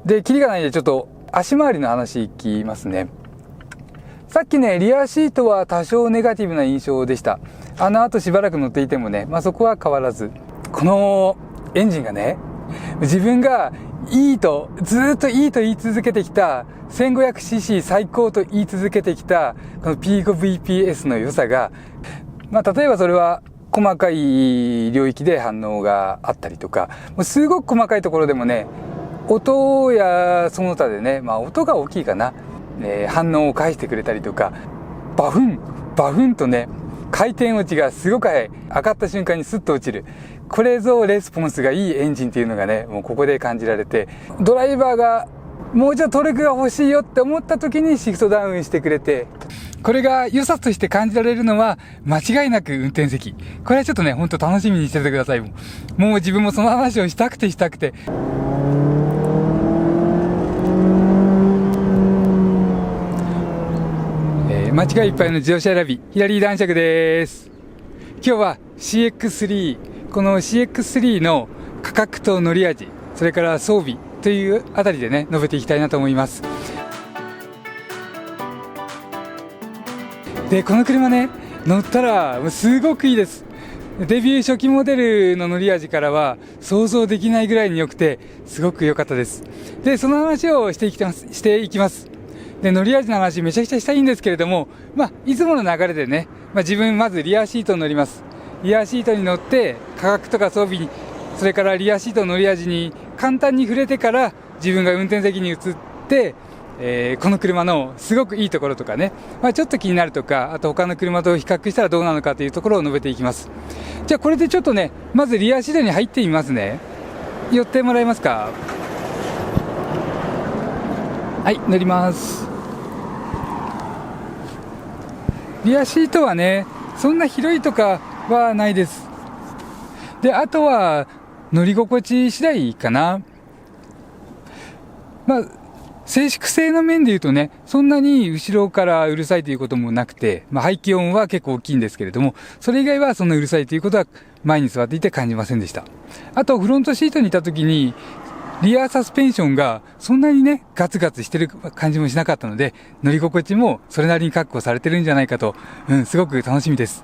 で、キリがないんでちょっと足回りの話いきますね。さっきね、リアシートは多少ネガティブな印象でした。あの後しばらく乗っていてもね、そこは変わらず。このエンジンがね、自分がずっといいと言い続けてきた 1500cc 最高と言い続けてきたこの P5VPS の良さが、例えばそれは細かい領域で反応があったりとか、もうすごく細かいところでもね、音やその他でね、音が大きいかな、反応を返してくれたりとか、バフンとね、回転落ちがすごく早い。上がった瞬間にスッと落ちる。これぞレスポンスがいいエンジンっていうのがね、もうここで感じられて、ドライバーがもうちょっとトルクが欲しいよって思った時にシフトダウンしてくれて、これが良さとして感じられるのは間違いなく運転席。これはちょっとね、ほんと楽しみにしててください。もう自分もその話をしたくて。間違いいっぱいの自動車選び、ヒラリー男爵です。今日は CX3、この CX3 の価格と乗り味、それから装備というあたりでね、述べていきたいなと思います。で、この車ね、乗ったらすごくいいです。デビュー初期モデルの乗り味からは想像できないぐらいに良くて、すごく良かったです。で、その話をしていきます。で、乗り味の話めちゃくちゃしたいんですけれども、いつもの流れでね、自分まずリアシートに乗ります。リアシートに乗って、価格とか装備に、それからリアシートの乗り味に簡単に触れてから、自分が運転席に移って、この車のすごくいいところとかね、ちょっと気になるとか、あと他の車と比較したらどうなのかというところを述べていきます。じゃあこれでちょっとね、まずリアシートに入ってみますね。寄ってもらえますか？はい、乗ります。リアシートはね、そんな広いとかはないです。で、あとは乗り心地次第かな。静粛性の面で言うとね、そんなに後ろからうるさいということもなくて、排気音は結構大きいんですけれども、それ以外はそんなうるさいということは前に座っていて感じませんでした。あと、フロントシートにいた時に、リアサスペンションがそんなにね、ガツガツしてる感じもしなかったので、乗り心地もそれなりに確保されてるんじゃないかと、すごく楽しみです。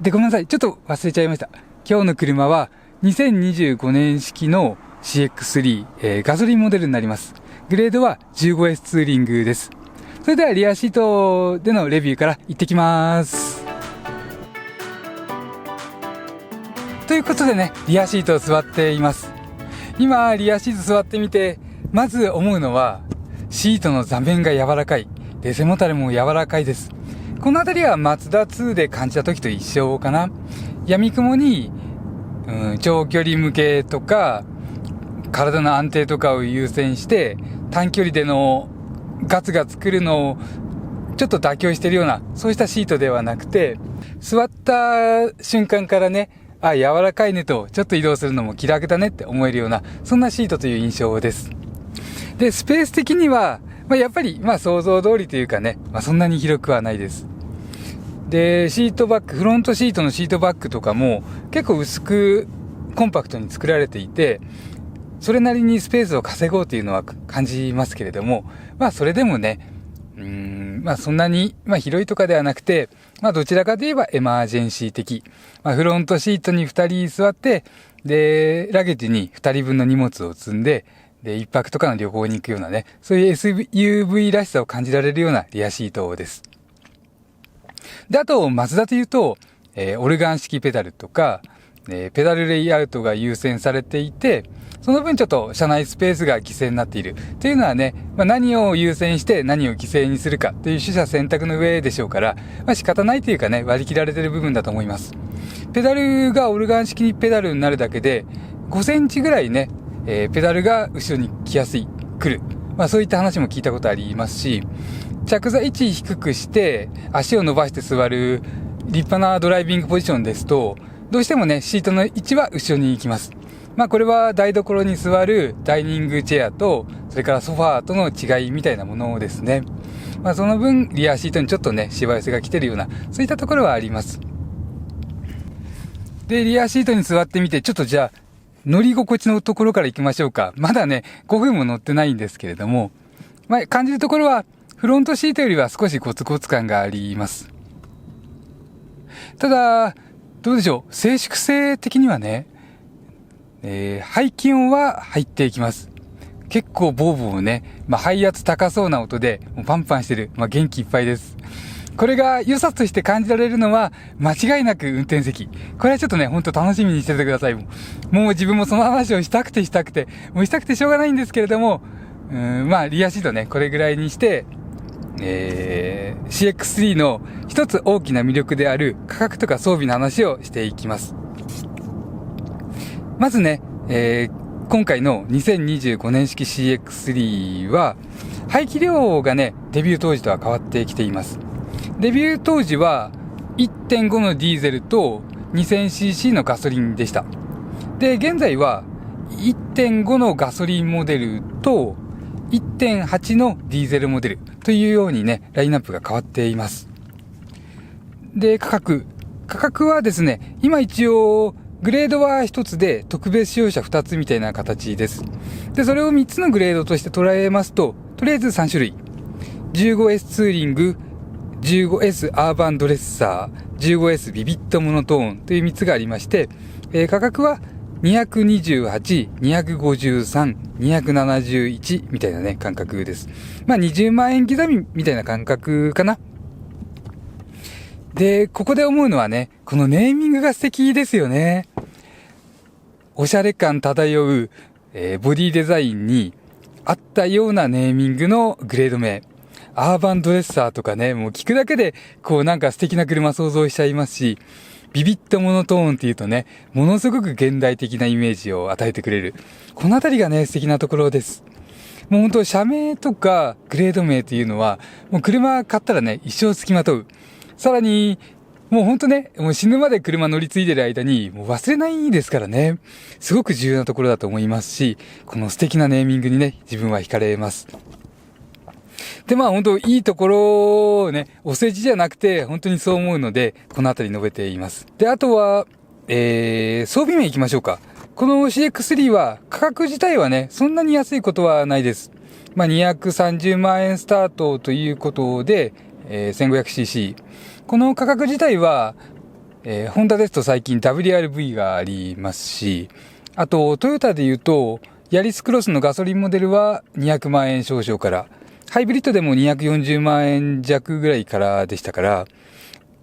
で、ごめんなさい。ちょっと忘れちゃいました。今日の車は2025年式の CX3、ガソリンモデルになります。グレードは 15S ツーリングです。それではリアシートでのレビューから行ってきます。ということでね、リアシートを座っています。今、リアシート座ってみて、まず思うのは、シートの座面が柔らかい。で、背もたれも柔らかいです。このあたりはマツダ2で感じた時と一緒かな。闇雲に、長距離向けとか、体の安定とかを優先して、短距離でのガツガツ来るのをちょっと妥協してるような、そうしたシートではなくて、座った瞬間からね、柔らかいねと、ちょっと移動するのも気楽だねって思えるような、そんなシートという印象です。で、スペース的には、やっぱり、想像通りというかね、そんなに広くはないです。で、シートバック、フロントシートのシートバックとかも、結構薄く、コンパクトに作られていて、それなりにスペースを稼ごうというのは感じますけれども、それでもね、そんなに、広いとかではなくて、どちらかといえばエマージェンシー的。フロントシートに2人座って、で、ラゲッジに2人分の荷物を積んで、で、一泊とかの旅行に行くようなね、そういう SUV らしさを感じられるようなリアシートです。で、あと、マツダというと、オルガン式ペダルとか、ペダルレイアウトが優先されていて、その分ちょっと車内スペースが犠牲になっているというのはね、何を優先して何を犠牲にするかという取捨選択の上でしょうから、仕方ないというかね、割り切られている部分だと思います。ペダルがオルガン式ペダルになるだけで、5センチぐらいね、ペダルが後ろに来やすい、来る。そういった話も聞いたことありますし、着座位置低くして足を伸ばして座る立派なドライビングポジションですと、どうしてもね、シートの位置は後ろに行きます。これは台所に座るダイニングチェアと、それからソファーとの違いみたいなものですね。その分、リアシートにちょっとね、しわ寄せが来てるような、そういったところはあります。で、リアシートに座ってみて、ちょっとじゃあ、乗り心地のところから行きましょうか。まだね、5分も乗ってないんですけれども、感じるところは、フロントシートよりは少しゴツゴツ感があります。ただ、どうでしょう。静粛性的にはね、排気音は入っていきます。結構ボーボーね、排圧高そうな音で、もうパンパンしてる。元気いっぱいです。これが良さとして感じられるのは、間違いなく運転席。これはちょっとね、ほんと楽しみにしててください。もう自分もその話をしたくてしょうがないんですけれども、リアシートね、これぐらいにして、CX3 の一つ大きな魅力である価格とか装備の話をしていきます。まずね、今回の2025年式 CX3 は排気量がね、デビュー当時とは変わってきています。デビュー当時は 1.5 のディーゼルと 2000cc のガソリンでした。で、現在は 1.5 のガソリンモデルと 1.8 のディーゼルモデルというようにね、ラインナップが変わっています。で、価格はですね、今一応グレードは1つで特別使用車2つみたいな形です。で、それを3つのグレードとして捉えますと、とりあえず3種類。15S ツーリング、15S アーバンドレッサー、15S ビビットモノトーンという3つがありまして、価格は228、253、271みたいなね、感覚です。20万円刻みみたいな感覚かな。で、ここで思うのはね、このネーミングが素敵ですよね。おしゃれ感漂う、ボディデザインに合ったようなネーミングのグレード名。アーバンドレッサーとかね、もう聞くだけで、なんか素敵な車想像しちゃいますし、ビビットモノトーンっていうとね、ものすごく現代的なイメージを与えてくれる。このあたりがね、素敵なところです。もう本当、社名とかグレード名っていうのは、もう車買ったらね、一生付きまとう。さらに、もう本当ね、もう死ぬまで車乗り継いでる間に、もう忘れないですからね。すごく重要なところだと思いますし、この素敵なネーミングにね、自分は惹かれます。で、本当いいところをね、お世辞じゃなくて、本当にそう思うので、このあたり述べています。で、あとは、装備面行きましょうか。この CX3 は、価格自体はね、そんなに安いことはないです。230万円スタートということで、1500cc。この価格自体は、ホンダですと最近 WRV がありますし、あと、トヨタで言うと、ヤリスクロスのガソリンモデルは200万円少々から、ハイブリッドでも240万円弱ぐらいからでしたから、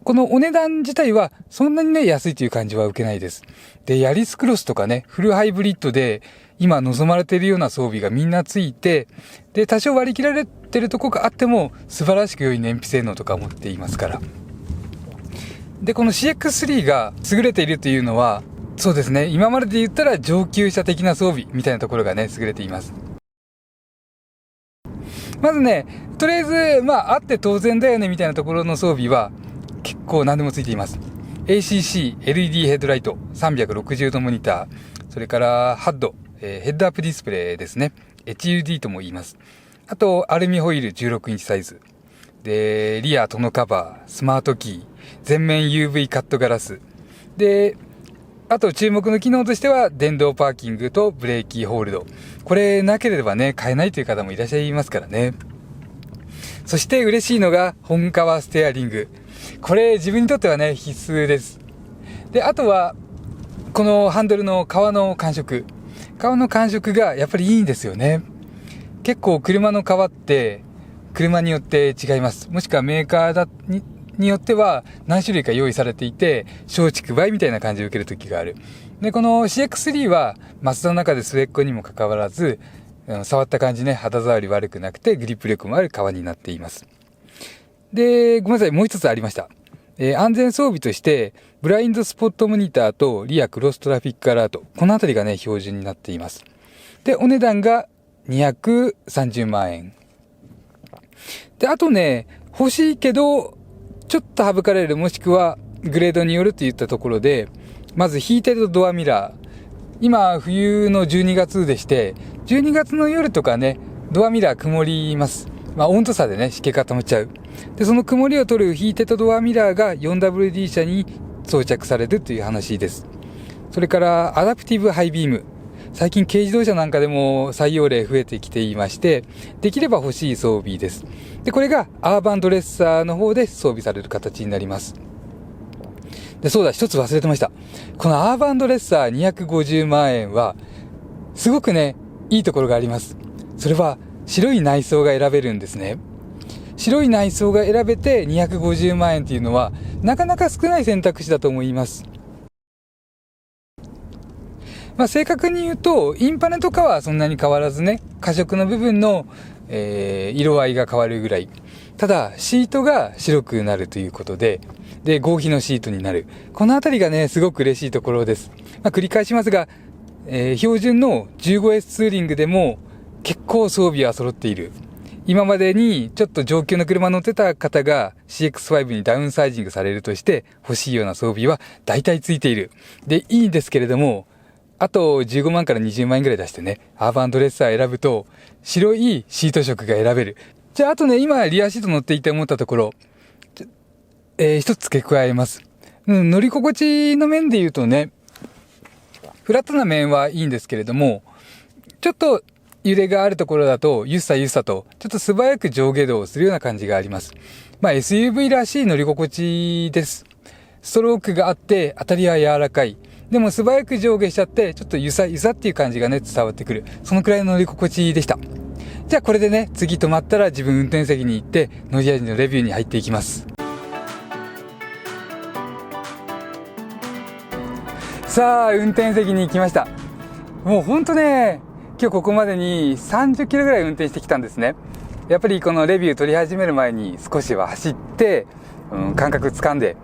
このお値段自体はそんなにね、安いという感じは受けないです。で、ヤリスクロスとかね、フルハイブリッドで今望まれているような装備がみんなついて、で、多少割り切られてるとこがあっても素晴らしく良い燃費性能とか持っていますから。で、この CX3 が優れているというのは、そうですね、今までで言ったら上級者的な装備みたいなところがね、優れています。まずね、とりあえず、あって当然だよねみたいなところの装備は結構何でもついています。ACC、LED ヘッドライト、360度モニター、それからハッド、ヘッドアップディスプレイですね。HUD とも言います。あと、アルミホイル16インチサイズ。で、リアトノカバー、スマートキー、全面 UV カットガラス。で、あと注目の機能としては電動パーキングとブレーキホールド。これなければね、買えないという方もいらっしゃいますからね。そして嬉しいのが本革ステアリング。これ自分にとってはね、必須です。で、あとはこのハンドルの革の感触。革の感触がやっぱりいいんですよね。結構車の革って車によって違います。もしくはメーカーによっては何種類か用意されていて松竹梅みたいな感じを受ける時がある。で、この CX3 はマツダの中で末っ子にもかかわらず触った感じね、肌触り悪くなくてグリップ力もある革になっています。で、ごめんなさい、もう一つありました。安全装備としてブラインドスポットモニターとリアクロストラフィックアラート、このあたりがね標準になっています。で、お値段が230万円で、あとね、欲しいけどちょっと省かれる、もしくはグレードによるといったところで、まずヒーテッドドアミラー。今冬の12月でして、12月の夜とかね、ドアミラー曇ります。温度差でね、湿気固まっちゃう。で、その曇りを取るヒーテッドドアミラーが 4WD 車に装着されるという話です。それからアダプティブハイビーム。最近軽自動車なんかでも採用例増えてきていまして、できれば欲しい装備です。で、これがアーバンドレッサーの方で装備される形になります。で、そうだ、一つ忘れてました。このアーバンドレッサー250万円は、すごくね、いいところがあります。それは、白い内装が選べるんですね。白い内装が選べて250万円っていうのは、なかなか少ない選択肢だと思います。正確に言うと、インパネとかはそんなに変わらずね、過色の部分の、色合いが変わるぐらい。ただ、シートが白くなるということで、合皮のシートになる。このあたりがね、すごく嬉しいところです。繰り返しますが、標準の 15S ツーリングでも結構装備は揃っている。今までにちょっと上級の車乗ってた方が CX5 にダウンサイジングされるとして欲しいような装備は大体ついている。で、いいんですけれども、あと15万から20万円ぐらい出してね、アーバンドレッサー選ぶと白いシート色が選べる。じゃあ、あとね、今リアシート乗っていて思ったところ、一つ付け加えます。乗り心地の面で言うとね、フラットな面はいいんですけれども、ちょっと揺れがあるところだと、ゆっさゆっさと、ちょっと素早く上下動をするような感じがあります。SUV らしい乗り心地です。ストロークがあって、当たりは柔らかい。でも素早く上下しちゃって、ちょっとゆさゆさっていう感じがね、伝わってくる。そのくらいの乗り心地でした。じゃあこれでね、次止まったら自分運転席に行って、乗り味のレビューに入っていきます。さあ、運転席に行きました。もうほんとね、今日ここまでに30キロぐらい運転してきたんですね。やっぱりこのレビュー取り始める前に少しは走って、感覚つかんで、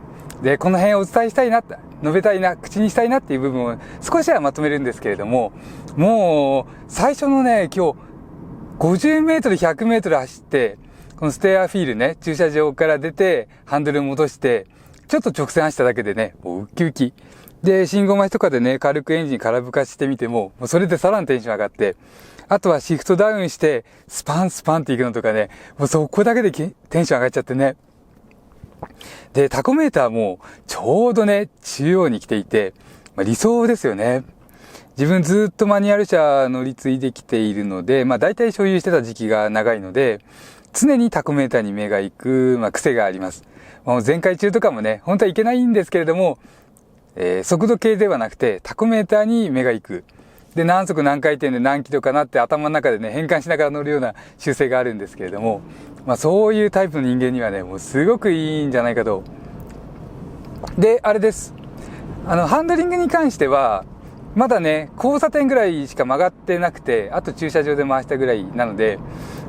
で、この辺をお伝えしたいな、述べたいな、口にしたいなっていう部分を少しはまとめるんですけれども、もう、最初のね、今日、50メートル、100メートル走って、このステアフィールね、駐車場から出て、ハンドル戻して、ちょっと直線走っただけでね、もうウッキウキ。で、信号待ちとかでね、軽くエンジン空吹かしてみても、もうそれでさらにテンション上がって、あとはシフトダウンして、スパンスパンっていくのとかね、もうそこだけでテンション上がっちゃってね。で、タコメーターもちょうどね、中央に来ていて、理想ですよね。自分ずっとマニュアル車乗り継いできているので、大体所有してた時期が長いので、常にタコメーターに目が行く、癖があります。前回中とかもね、本当はいけないんですけれども、速度計ではなくてタコメーターに目が行く。で、何速何回転で何キロかなって頭の中でね、変換しながら乗るような習性があるんですけれども、そういうタイプの人間にはね、もうすごくいいんじゃないかと。で、あれです。ハンドリングに関しては、まだね、交差点ぐらいしか曲がってなくて、あと駐車場で回したぐらいなので、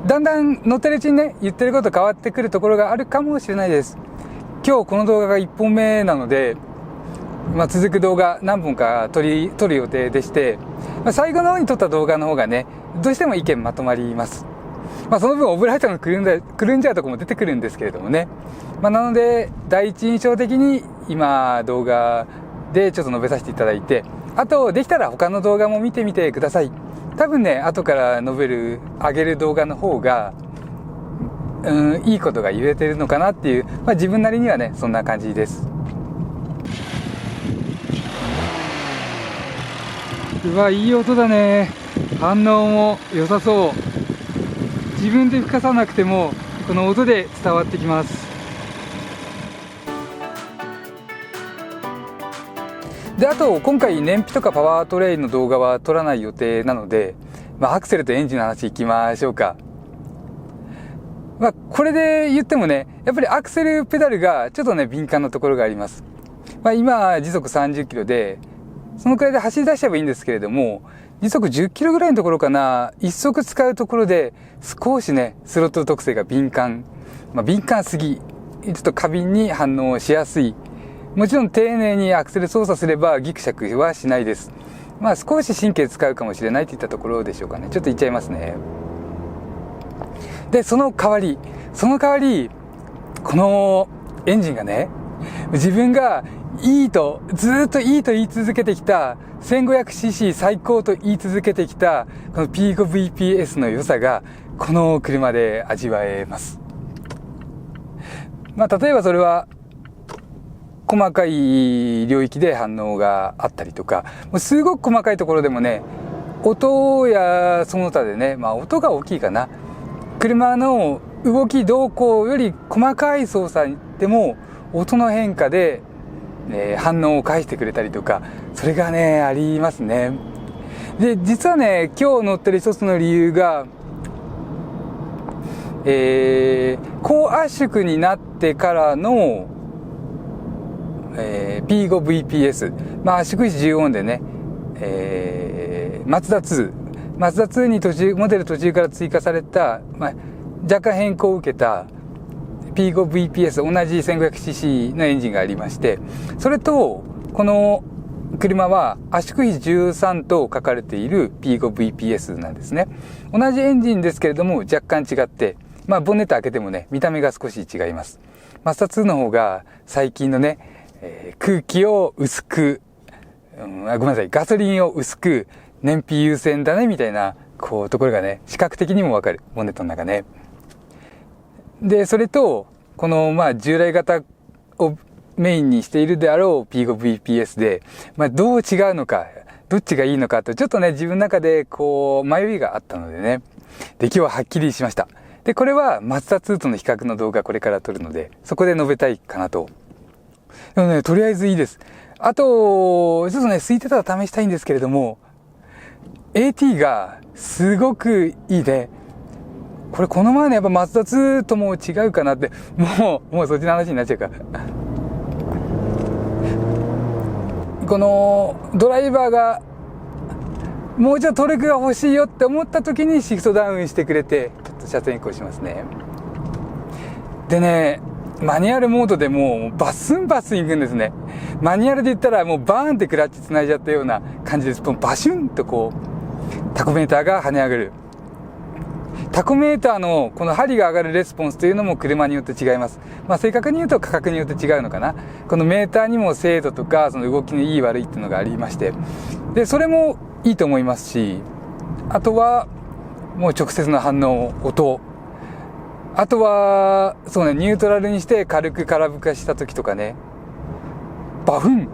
だんだん乗ってるうちにね、言ってること変わってくるところがあるかもしれないです。今日この動画が1本目なので、続く動画何本か撮る予定でして、最後の方に撮った動画の方がね、どうしても意見まとまります。その分オブラートのくるんじゃうとこも出てくるんですけれどもね。なので、第一印象的に今動画でちょっと述べさせていただいて、あとできたら他の動画も見てみてください。多分ね、後から上げる動画の方が、いいことが言えてるのかなっていう、自分なりにはね、そんな感じです。うわ、いい音だね。反応も良さそう。自分で吹かさなくてもこの音で伝わってきます。で、あと今回燃費とかパワートレインの動画は撮らない予定なので、アクセルとエンジンの話いきましょうか。これで言ってもね、やっぱりアクセルペダルがちょっとね、敏感なところがあります。今時速30キロで、そのくらいで走り出しちゃえばいいんですけれども、時速10キロぐらいのところかな、一速使うところで少しね、スロットル特性が敏感。敏感すぎ。ちょっと過敏に反応しやすい。もちろん丁寧にアクセル操作すればギクシャクはしないです。少し神経使うかもしれないといったところでしょうかね。ちょっと言っちゃいますね。で、その代わり、このエンジンがね、自分がずっといいと言い続けてきた 1500cc 最高と言い続けてきたこの P5VPS の良さがこの車で味わえます。例えばそれは細かい領域で反応があったりとか、もうすごく細かいところでもね、音やその他でね、音が大きいかな。車の動き動向より細かい操作でも音の変化で、反応を返してくれたりとか、それがね、ありますね。で、実はね、今日乗ってる一つの理由が、高圧縮になってからの、P5VPS、圧縮比10オンでね、マツダ2にモデル途中から追加された、若干変更を受けた P5VPS 同じ 1500cc のエンジンがありまして、それとこの車は圧縮比13と書かれている P5VPS なんですね。同じエンジンですけれども若干違って、ボンネット開けてもね、見た目が少し違います。マツダ2の方が最近のね、空気を薄く、ごめんなさい、ガソリンを薄く、燃費優先だねみたいなところがね、視覚的にもわかる、ボンネットの中ね。で、それとこの従来型をメインにしているであろう P5VPS で、どう違うのか、どっちがいいのかとちょっとね、自分の中で迷いがあったのでね、で今日ははっきりしました。で、これはマツダ2との比較の動画これから撮るので、そこで述べたいかなと。でもね、とりあえずいいです。あとちょっとね、空いてたら試したいんですけれども、AT がすごくいいね。これこの前のやっぱマツダ2とも違うかなって、もうそっちの話になっちゃうか。このドライバーがもうちょっとトルクが欲しいよって思った時にシフトダウンしてくれて、ちょっと車線移行しますね。でね、マニュアルモードでもうバスンバスンいくんですね。マニュアルで言ったらもうバーンってクラッチ繋いじゃったような感じです。バシュンとタコメーターが跳ね上がる。タコメーターのこの針が上がるレスポンスというのも車によって違います。正確に言うと価格によって違うのかな。このメーターにも精度とかその動きのいい悪いっていうのがありまして、でそれもいいと思いますし、あとはもう直接の反応、音、あとはそうね、ニュートラルにして軽く空吹かした時とかね、バフン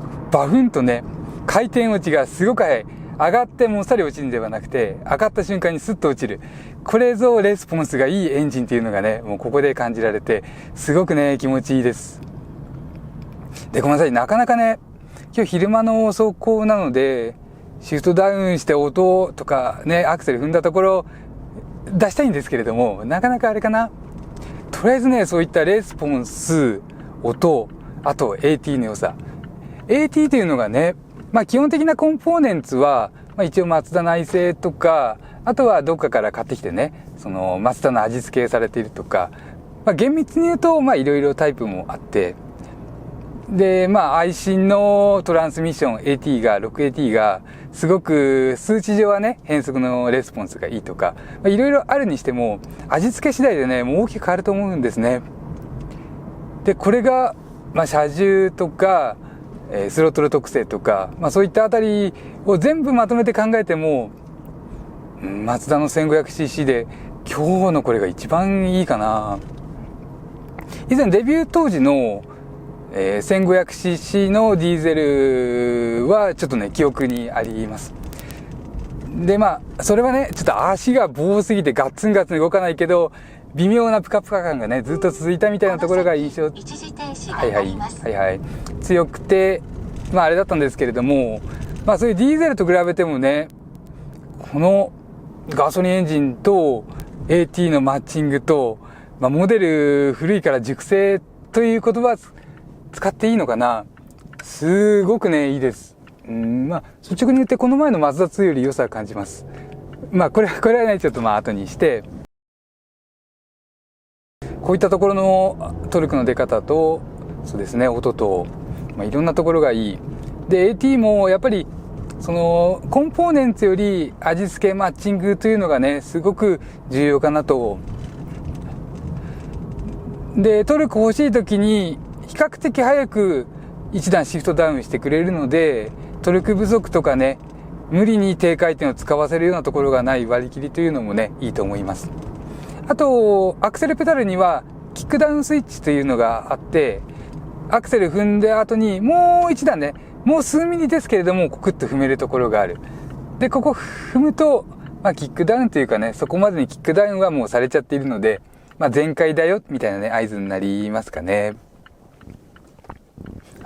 とね、回転落ちがすごく速い。上がってもっさり落ちるんではなくて、上がった瞬間にスッと落ちる。これぞレスポンスがいいエンジンっていうのがね、もうここで感じられて、すごくね、気持ちいいです。で、ごめんなさい、なかなかね、今日昼間の走行なので、シフトダウンして音とかね、アクセル踏んだところ出したいんですけれども、なかなかあれかな。とりあえずね、そういったレスポンス、音、あと AT の良さ。AT というのがね、基本的なコンポーネンツは、一応マツダ内製とか、あとはどっかから買ってきてね、そのマツダの味付けされているとか、厳密に言うと、いろいろタイプもあって、で、愛信のトランスミッション 6AT が、すごく数値上はね、変速のレスポンスがいいとか、いろいろあるにしても、味付け次第でね、もう大きく変わると思うんですね。で、これが、車重とか、スロットル特性とか、そういったあたりを全部まとめて考えても、マツダの 1500cc で今日のこれが一番いいかな。以前デビュー当時の、1500cc のディーゼルはちょっとね、記憶にあります。で、それはね、ちょっと足が棒すぎてガッツンガッツン動かないけど、微妙なプカプカ感がね、ずっと続いたみたいなところが印象、強くて、あれだったんですけれども、そういうディーゼルと比べてもね、このガソリンエンジンと AT のマッチングと、モデル古いから熟成という言葉使っていいのかな。すごくね、いいです。率直に言ってこの前のマツダ2より良さを感じます。これはね、ちょっと後にして、こういったところのトルクの出方と、そうですね、音と、いろんなところがいい。で、AT もやっぱり、その、コンポーネンツより味付け、マッチングというのがね、すごく重要かなと。で、トルク欲しい時に、比較的早く一段シフトダウンしてくれるので、トルク不足とかね、無理に低回転を使わせるようなところがない割り切りというのもね、いいと思います。あと、アクセルペダルにはキックダウンスイッチというのがあって、アクセル踏んだ後にもう一段ね、もう数ミリですけれども、クッと踏めるところがある。で、ここ踏むと、キックダウンというかね、そこまでにキックダウンはもうされちゃっているので、全開だよ、みたいなね、合図になりますかね。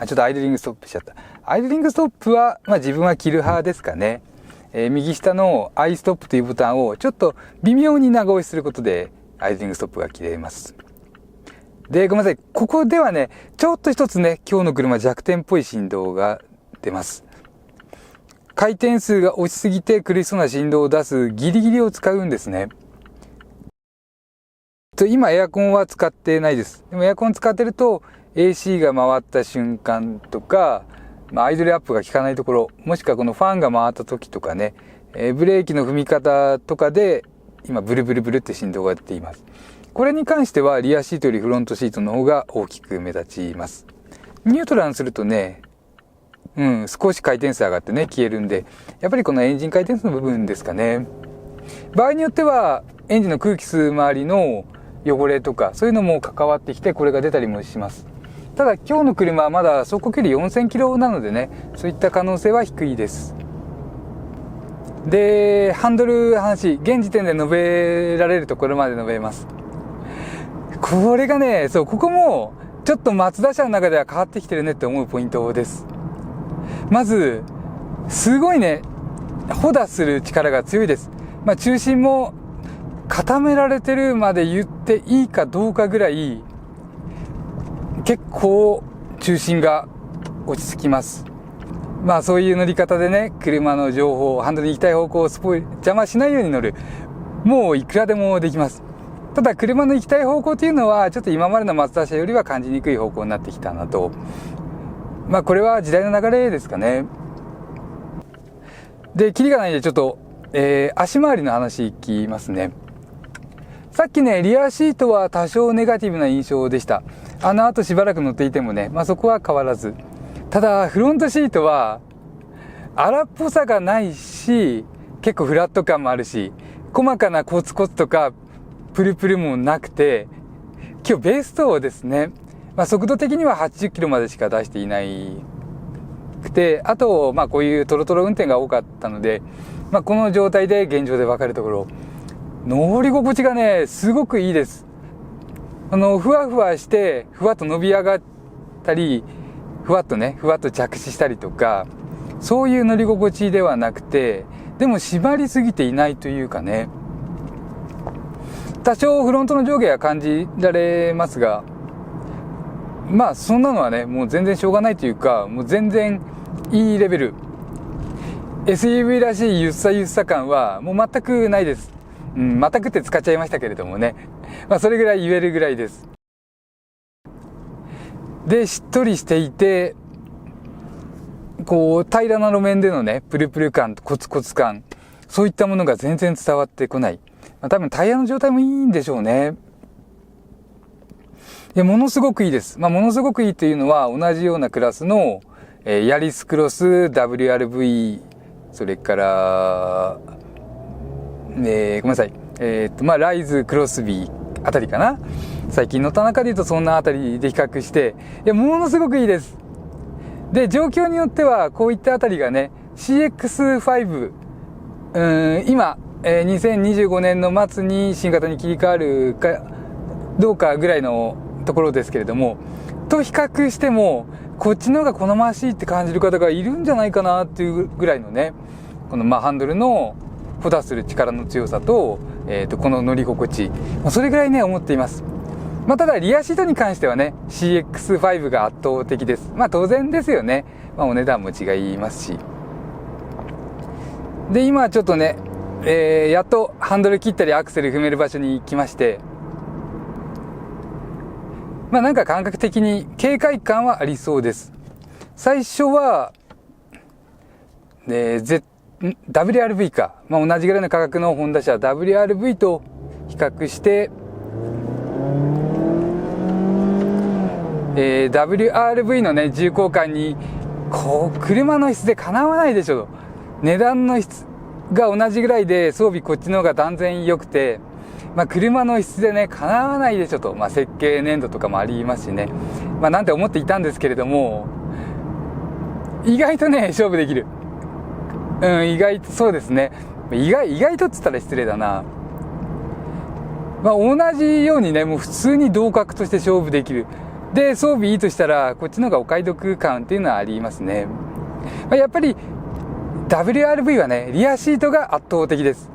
ちょっとアイドリングストップしちゃった。アイドリングストップは、自分は切る派ですかね。右下のアイストップというボタンをちょっと微妙に長押しすることで、アイドリングストップが切れます。で、ごめんなさい。ここではね、ちょっと一つね、今日の車弱点っぽい振動が出ます。回転数が落ちすぎて苦しそうな振動を出すギリギリを使うんですね。今エアコンは使ってないです。でもエアコン使ってると AC が回った瞬間とか、アイドルアップが効かないところ、もしくはこのファンが回った時とかね、ブレーキの踏み方とかで今ブルブルブルって振動が出ています。これに関してはリアシートよりフロントシートの方が大きく目立ちます。ニュートラルにするとね、少し回転数上がってね、消えるんで、やっぱりこのエンジン回転数の部分ですかね。場合によっては、エンジンの空気数周りの汚れとか、そういうのも関わってきて、これが出たりもします。ただ、今日の車はまだ走行距離4000キロなのでね、そういった可能性は低いです。で、ハンドル話、現時点で述べられるところまで述べます。これがね、ここも、ちょっとマツダ車の中では変わってきてるねって思うポイントです。まず、すごいね、補打する力が強いです。中心も固められてるまで言っていいかどうかぐらい、結構中心が落ち着きます。そういう乗り方でね、車の情報、ハンドルに行きたい方向を邪魔しないように乗る。もういくらでもできます。ただ車の行きたい方向っていうのは、ちょっと今までのマツダ車よりは感じにくい方向になってきたなと。これは時代の流れですかね。で、キリがないんでちょっと、足回りの話いきますね。さっきね、リアシートは多少ネガティブな印象でした。あの後しばらく乗っていてもね、そこは変わらず。ただ、フロントシートは、荒っぽさがないし、結構フラット感もあるし、細かなコツコツとか、プルプルもなくて、今日ベストですね。速度的には80キロまでしか出していないくて、あと、こういうトロトロ運転が多かったので、この状態で現状で分かるところ、乗り心地がね、すごくいいです。ふわふわして、ふわっと伸び上がったり、ふわっと着地したりとか、そういう乗り心地ではなくて、でも縛りすぎていないというかね、多少フロントの上下は感じられますが、そんなのはね、もう全然しょうがないというか、もう全然いいレベル。SUV らしいゆっさゆっさ感はもう全くないです。全くって使っちゃいましたけれどもね。それぐらい言えるぐらいです。で、しっとりしていて、平らな路面でのね、プルプル感、コツコツ感、そういったものが全然伝わってこない。多分タイヤの状態もいいんでしょうね。ものすごくいいです。ものすごくいいというのは同じようなクラスの、ヤリスクロス WRV、それから、ごめんなさい。ライズクロスビーあたりかな。最近乗った中で言うとそんなあたりで比較して、ものすごくいいです。で、状況によってはこういったあたりがね、CX5、今、2025年の末に新型に切り替わるかどうかぐらいのところですけれども、と比較してもこっちの方が好ましいって感じる方がいるんじゃないかなっていうぐらいのね、このハンドルの補打する力の強さと、この乗り心地、それぐらいね思っています。ただリアシートに関してはね CX5 が圧倒的です。当然ですよね。お値段も違いますし。で、今ちょっとね、やっとハンドル切ったりアクセル踏める場所に来まして、なんか感覚的に軽快感はありそうです。最初は、WRV か、同じぐらいの価格のホンダ車 WRV と比較して、WRV のね重厚感に車の質でかなわないでしょと。値段の質が同じぐらいで装備こっちの方が断然良くて、車の質でねかなわないでしょと。設計粘土とかもありますしね、なんて思っていたんですけれども、意外とね勝負できる。意外とそうですね。意外とっつったら失礼だな。同じようにね、もう普通に同格として勝負できる。で、装備いいとしたら、こっちの方がお買い得感っていうのはありますね。やっぱり、WRV はね、リアシートが圧倒的です。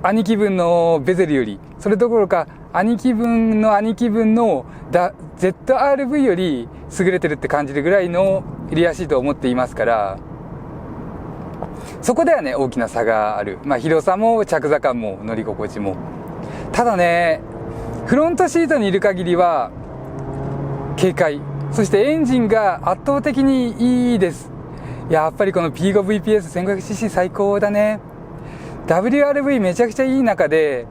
兄貴分のベゼルより、それどころか、兄貴分の ZRV より優れてるって感じるぐらいのリアシートを持っていますから、そこではね、大きな差がある。広さも着座感も乗り心地も。ただね、フロントシートにいる限りは、軽快。そしてエンジンが圧倒的にいいです。やっぱりこの P5VPS1500cc 最高だね。WRV めちゃくちゃいい中で、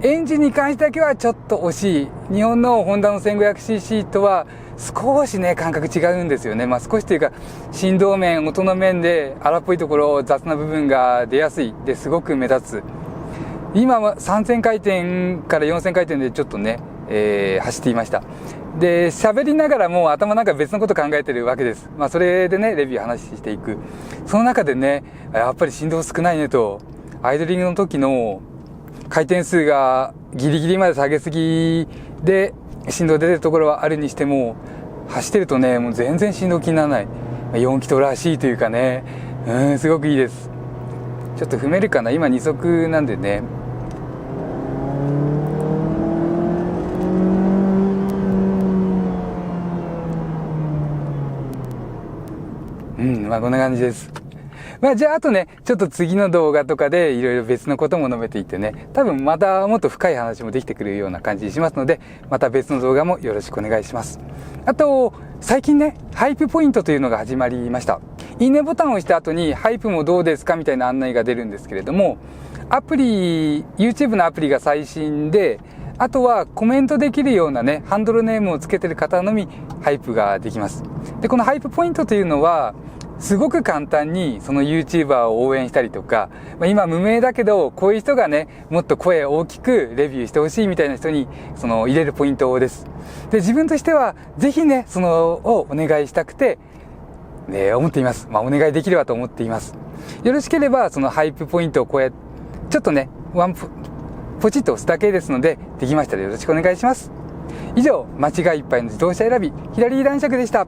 エンジンに関してだけはちょっと惜しい。日本のホンダの 1500cc とは少しね、感覚違うんですよね。少しというか、振動面、音の面で荒っぽいところ、雑な部分が出やすい。で、すごく目立つ。今は3000回転から4000回転でちょっとね、走っていました。で、喋りながらも頭なんか別のこと考えてるわけです。それでね、レビュー話していく。その中でね、やっぱり振動少ないねと、アイドリングの時の回転数がギリギリまで下げすぎで振動出てるところはあるにしても、走ってるとね、もう全然振動気にならない。4気筒らしいというかね、すごくいいです。ちょっと踏めるかな、今2速なんでね。こんな感じです。じゃあ、あとね、ちょっと次の動画とかでいろいろ別のことも述べていってね、多分またもっと深い話もできてくるような感じにしますので、また別の動画もよろしくお願いします。あと、最近ね、ハイプポイントというのが始まりました。いいねボタンを押した後に、ハイプもどうですかみたいな案内が出るんですけれども、YouTube のアプリが最新で、あとはコメントできるようなね、ハンドルネームをつけてる方のみ、ハイプができます。で、このハイプポイントというのは、すごく簡単にその YouTuber を応援したりとか、今無名だけど、こういう人がね、もっと声を大きくレビューしてほしいみたいな人に、入れるポイントです。で、自分としては、ぜひね、をお願いしたくて、思っています。お願いできればと思っています。よろしければ、そのハイプポイントをちょっとね、ポチッと押すだけですので、できましたらよろしくお願いします。以上、間違いいっぱいの自動車選び、ヒラリー男爵でした。